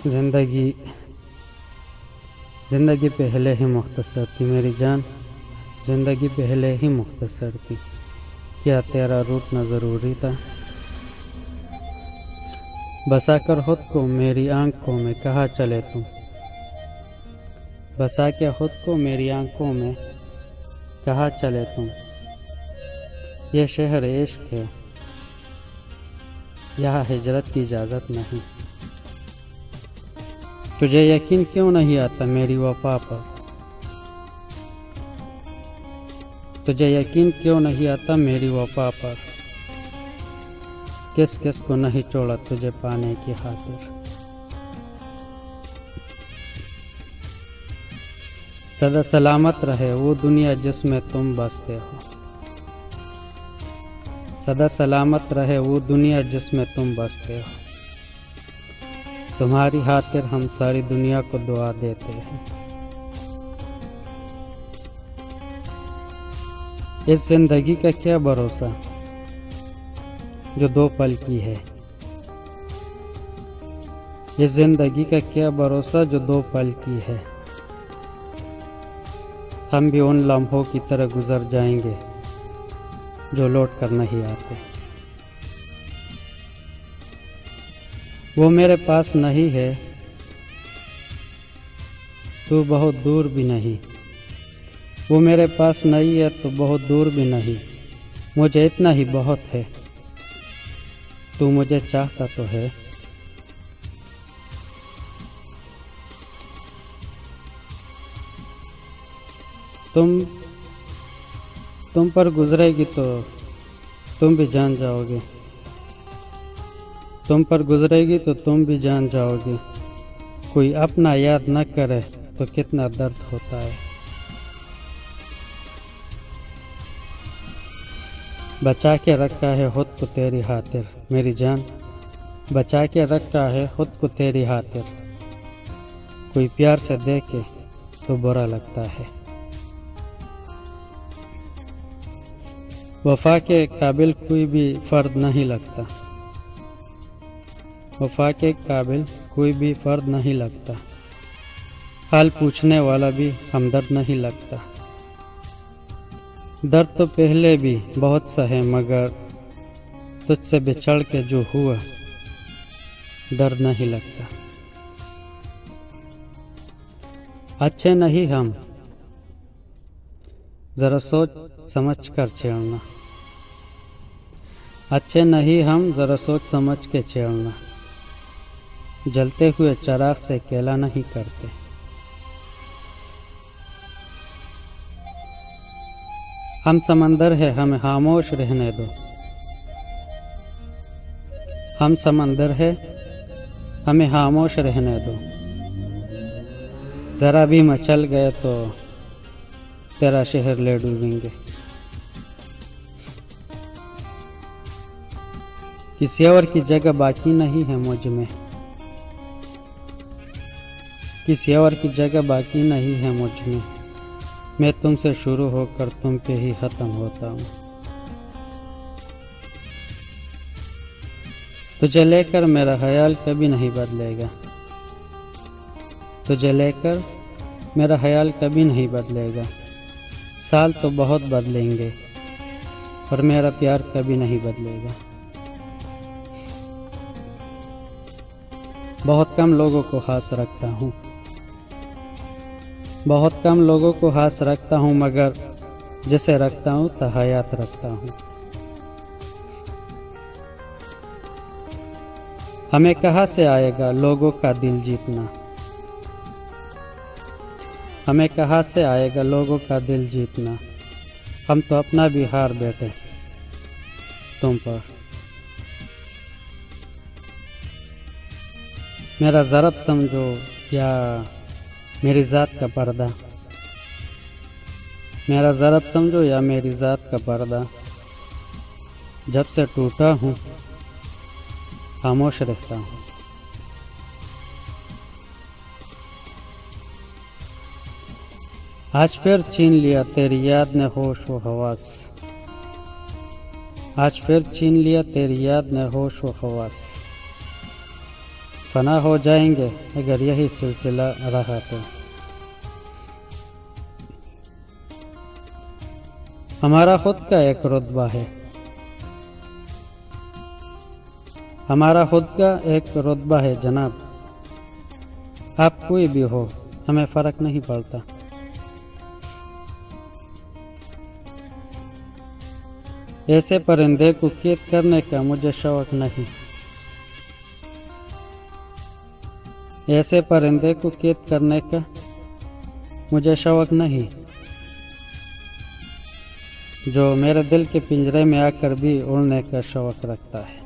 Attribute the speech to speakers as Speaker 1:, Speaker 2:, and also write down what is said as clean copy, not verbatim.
Speaker 1: ज़िंदगी पहले ही मुख्तसर थी मेरी जान, ज़िंदगी पहले ही मुख्तसर थी। क्या तेरा रूठना ज़रूरी था? बसा कर खुद को मेरी आंखों में कहाँ चले तुम, बसा के खुद को मेरी आंखों में कहाँ चले तुम। ये शहर इश्क है, यहाँ हिजरत की इजाज़त नहीं। तुझे यकीन क्यों नहीं आता मेरी वफा पर, तुझे यकीन क्यों नहीं आता मेरी वफा पर। किस किस को नहीं छोड़ा तुझे पाने की खातिर। सदा सलामत रहे वो दुनिया जिसमें तुम बसते हो, सदा सलामत रहे वो दुनिया जिसमें तुम बसते हो। तुम्हारी खातिर हम सारी दुनिया को दुआ देते हैं। इस जिंदगी का क्या भरोसा जो दो पल की है, इस जिंदगी का क्या भरोसा जो दो पल की है। हम भी उन लम्हों की तरह गुजर जाएंगे जो लौट कर नहीं आते। वो मेरे पास नहीं है, तू बहुत दूर भी नहीं। वो मेरे पास नहीं है तो बहुत दूर भी नहीं। मुझे इतना ही बहुत है, तू मुझे चाहता तो है। तुम पर गुजरेगी तो तुम भी जान जाओगे, तुम पर गुजरेगी तो तुम भी जान जाओगे। कोई अपना याद न करे तो कितना दर्द होता है। बचा के रखा है खुद को तेरी खातिर मेरी जान, बचा के रखा है खुद को तेरी खातिर। कोई प्यार से देखे तो बुरा लगता है। वफा के काबिल कोई भी फर्द नहीं लगता, वफा के काबिल कोई भी फर्द नहीं लगता। हाल पूछने वाला भी हमदर्द नहीं लगता। दर्द तो पहले भी बहुत सहे मगर तुझसे बिछड़ के जो हुआ दर्द नहीं लगता। अच्छे नहीं हम, जरा सोच समझ कर छेड़ना। अच्छे नहीं हम, जरा सोच समझ के छेड़ना। जलते हुए चिराग से केला नहीं करते। हम समंदर है हमें खामोश रहने दो, हम समंदर है हमें खामोश रहने दो। जरा भी मचल गए तो तेरा शहर ले डूबेंगे। किसी और की जगह बाकी नहीं है मुझ में, किसी और की जगह बाकी नहीं है मुझ में। मैं तुमसे शुरू होकर तुम पे ही ख़त्म होता हूँ। तुझे लेकर मेरा ख्याल कभी नहीं बदलेगा, तुझे लेकर मेरा ख्याल कभी नहीं बदलेगा। साल तो बहुत बदलेंगे पर मेरा प्यार कभी नहीं बदलेगा। बहुत कम लोगों को खास रखता हूँ, बहुत कम लोगों को खास रखता हूँ मगर जिसे रखता हूँ तो हयात रखता हूँ। हमें कहाँ से आएगा लोगों का दिल जीतना, हमें कहाँ से आएगा लोगों का दिल जीतना। हम तो अपना भी हार बैठे तुम पर। मेरा ज़रब समझो या मेरी ज़ात का पर्दा, मेरा ज़रब समझो या मेरी ज़ात का पर्दा। जब से टूटा हूँ खामोश रहता हूँ। आज फिर छीन लिया तेरी याद ने होश व हवास, आज फिर छीन लिया तेरी याद ने होश व हवास। फना हो जाएंगे अगर यही सिलसिला रहा तो। हमारा खुद का एक रुतबा है, हमारा खुद का एक रुतबा है जनाब। आप कोई भी हो, हमें फर्क नहीं पड़ता। ऐसे परिंदे को कैद करने का मुझे शौक नहीं, ऐसे परिंदे को कैद करने का मुझे शौक नहीं, जो मेरे दिल के पिंजरे में आकर भी उड़ने का शौक रखता है।